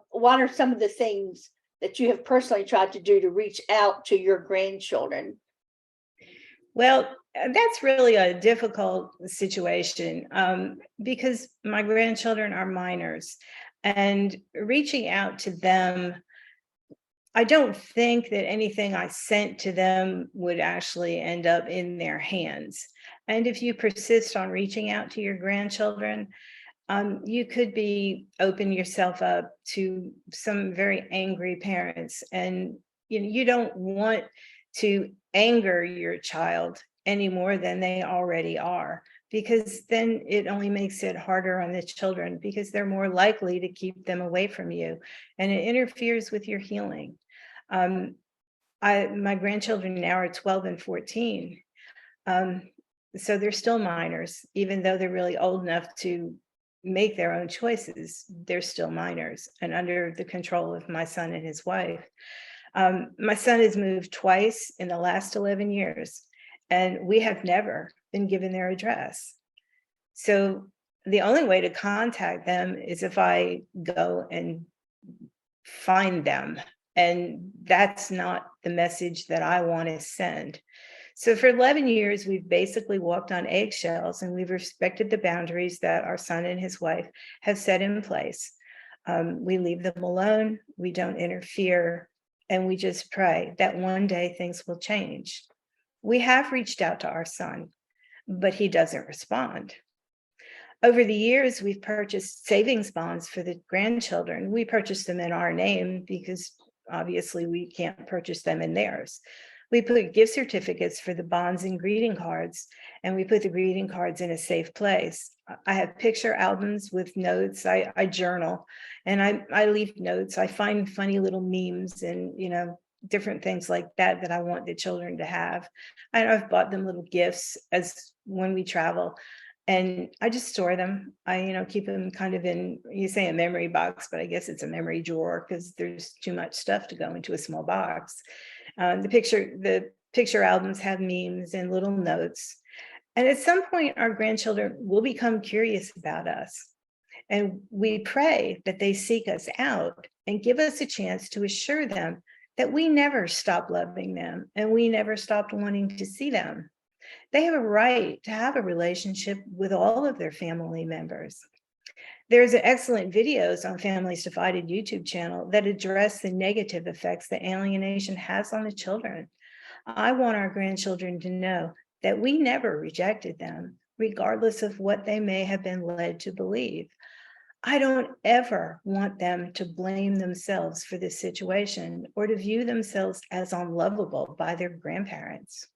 What are some of the things that you have personally tried to do to reach out to your grandchildren? Well, that's really a difficult situation because my grandchildren are minors, and reaching out to them, I don't think that anything I sent to them would actually end up in their hands. And if you persist on reaching out to your grandchildren, you could be open yourself up to some very angry parents, and you don't want to anger your child any more than they already are, because then it only makes it harder on the children because they're more likely to keep them away from you, and it interferes with your healing. Um, my grandchildren now are 12 and 14. Um, so they're still minors, even though they're really old enough to make their own choices. They're still minors and under the control of my son and his wife. My son has moved twice in the last 11 years, and we have never been given their address. So the only way to contact them is if I go and find them. And that's not the message that I want to send. So for 11 years, we've basically walked on eggshells, and we've respected the boundaries that our son and his wife have set in place. We leave them alone, we don't interfere, and we just pray that one day things will change. We have reached out to our son, but he doesn't respond. Over the years, we've purchased savings bonds for the grandchildren. We purchased them in our name because obviously we can't purchase them in theirs. We put gift certificates for the bonds and greeting cards, and we put the greeting cards in a safe place. I have picture albums with notes. I journal, and I leave notes. I find funny little memes and different things like that that I want the children to have. I've bought them little gifts as when we travel, and I just store them. I keep them kind of in, you say a memory box, but I guess it's a memory drawer because there's too much stuff to go into a small box. The picture albums have memes and little notes. And at some point, our grandchildren will become curious about us. And we pray that they seek us out and give us a chance to assure them that we never stopped loving them and we never stopped wanting to see them. They have a right to have a relationship with all of their family members. There's excellent videos on Families Divided YouTube channel that address the negative effects that alienation has on the children. I want our grandchildren to know that we never rejected them, regardless of what they may have been led to believe. I don't ever want them to blame themselves for this situation or to view themselves as unlovable by their grandparents.